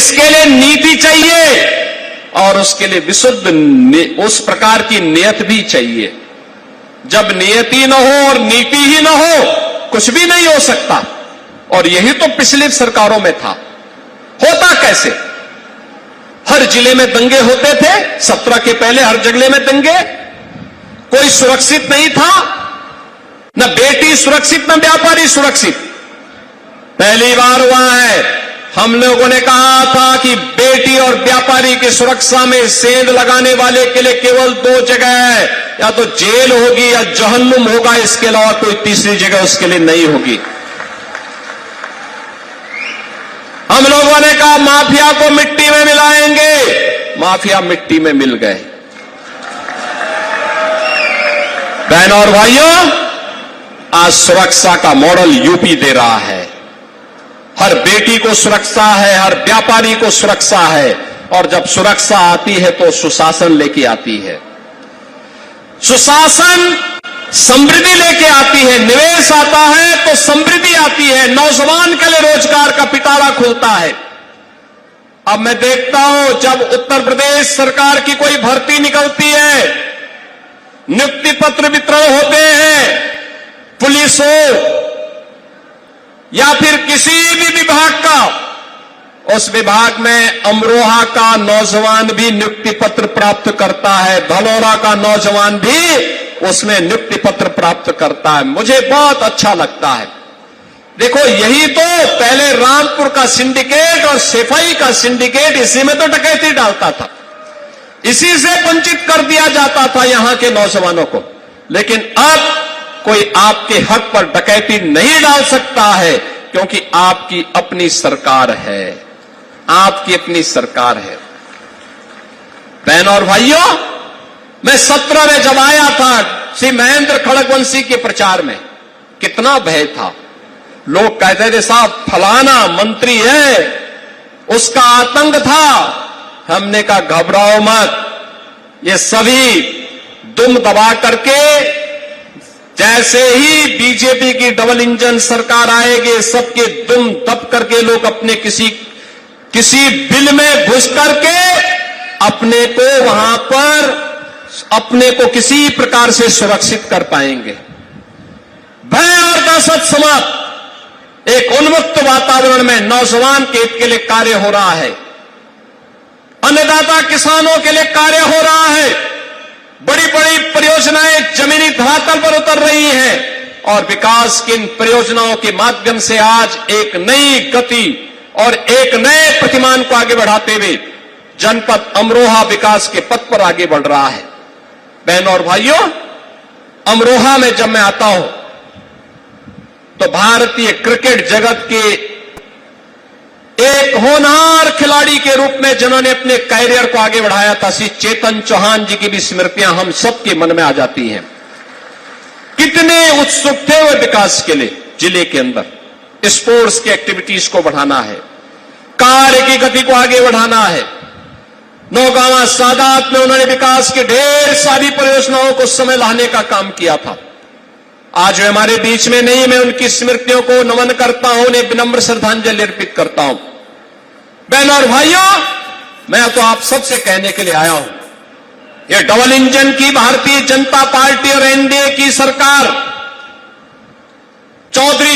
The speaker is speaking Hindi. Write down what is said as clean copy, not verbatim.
इसके लिए नीति चाहिए और उसके लिए विशुद्ध उस प्रकार की नियत भी चाहिए। जब नियति न हो और नीति ही न हो, कुछ भी नहीं हो सकता। और यही तो पिछली सरकारों में था। होता कैसे? हर जिले में दंगे होते थे, 17 के पहले हर जिले में दंगे। कोई सुरक्षित नहीं था, न बेटी सुरक्षित न व्यापारी सुरक्षित। पहली बार हुआ है। हम लोगों ने कहा था कि बेटी और व्यापारी की सुरक्षा में सेंध लगाने वाले के लिए केवल 2 जगह है, या तो जेल होगी या जहन्नुम होगा, इसके अलावा कोई तीसरी जगह उसके लिए नहीं होगी। हम लोगों ने कहा माफिया को मिट्टी में मिलाएंगे, माफिया मिट्टी में मिल गए। बहनों और भाइयों, आज सुरक्षा का मॉडल यूपी दे रहा है। हर बेटी को सुरक्षा है, हर व्यापारी को सुरक्षा है। और जब सुरक्षा आती है तो सुशासन लेके आती है। सुशासन समृद्धि लेके आती है, निवेश आता है तो समृद्धि आती है, नौजवान के लिए रोजगार का पिटारा खुलता है। अब मैं देखता हूं जब उत्तर प्रदेश सरकार की कोई भर्ती निकलती है, नियुक्ति पत्र वितरण होते हैं, पुलिस हो या फिर किसी भी विभाग का, उस विभाग में अमरोहा का नौजवान भी नियुक्ति पत्र प्राप्त करता है, धनौरा का नौजवान भी उसमें नियुक्ति पत्र प्राप्त करता है। मुझे बहुत अच्छा लगता है। देखो, यही तो पहले रामपुर का सिंडिकेट और सफाई का सिंडिकेट, इसी में तो डकैती डालता था, इसी से वंचित कर दिया जाता था यहां के नौजवानों को। लेकिन अब कोई आपके हक पर डकैती नहीं डाल सकता है, क्योंकि आपकी अपनी सरकार है, आपकी अपनी सरकार है। बहनों और भाइयों, मैं 17 में जब आया था श्री महेंद्र खड़गवंशी के प्रचार में, कितना भय था। लोग कहते थे साहब फलाना मंत्री है, उसका आतंक था। हमने कहा घबराओ मत, ये सभी दुम दबा करके, जैसे ही बीजेपी की डबल इंजन सरकार आएगी, सबके दुम दब करके लोग अपने किसी बिल में घुस करके अपने को वहां पर अपने को किसी प्रकार से सुरक्षित कर पाएंगे। भय और दहशत समाप्त, एक उन्मुक्त वातावरण में नौजवान के हित के लिए कार्य हो रहा है, अन्नदाता किसानों के लिए कार्य हो रहा है। बड़ी बड़ी परियोजनाएं जमीनी धरातल पर उतर रही हैं और विकास की इन परियोजनाओं के माध्यम से आज एक नई गति और एक नए प्रतिमान को आगे बढ़ाते हुए जनपद अमरोहा विकास के पथ पर आगे बढ़ रहा है। बहनों और भाइयों, अमरोहा में जब मैं आता हूं तो भारतीय क्रिकेट जगत के एक होनहार खिलाड़ी के रूप में जिन्होंने अपने कैरियर को आगे बढ़ाया था, श्री चेतन चौहान जी की भी स्मृतियां हम सबके मन में आ जाती हैं। कितने उत्सुक थे वे विकास के लिए। जिले के अंदर स्पोर्ट्स की एक्टिविटीज को बढ़ाना है, कार्य की गति को आगे बढ़ाना है। नौगांवा सादात में उन्होंने विकास की ढेर सारी परियोजनाओं को समय लाने का काम किया था। आज वे हमारे बीच में नहीं, मैं उनकी स्मृतियों को नमन करता हूं, उन्हें विनम्र श्रद्धांजलि अर्पित करता हूं। बहनों और भाइयों, मैं तो आप सबसे कहने के लिए आया हूं, यह डबल इंजन की भारतीय जनता पार्टी और एनडीए की सरकार चौधरी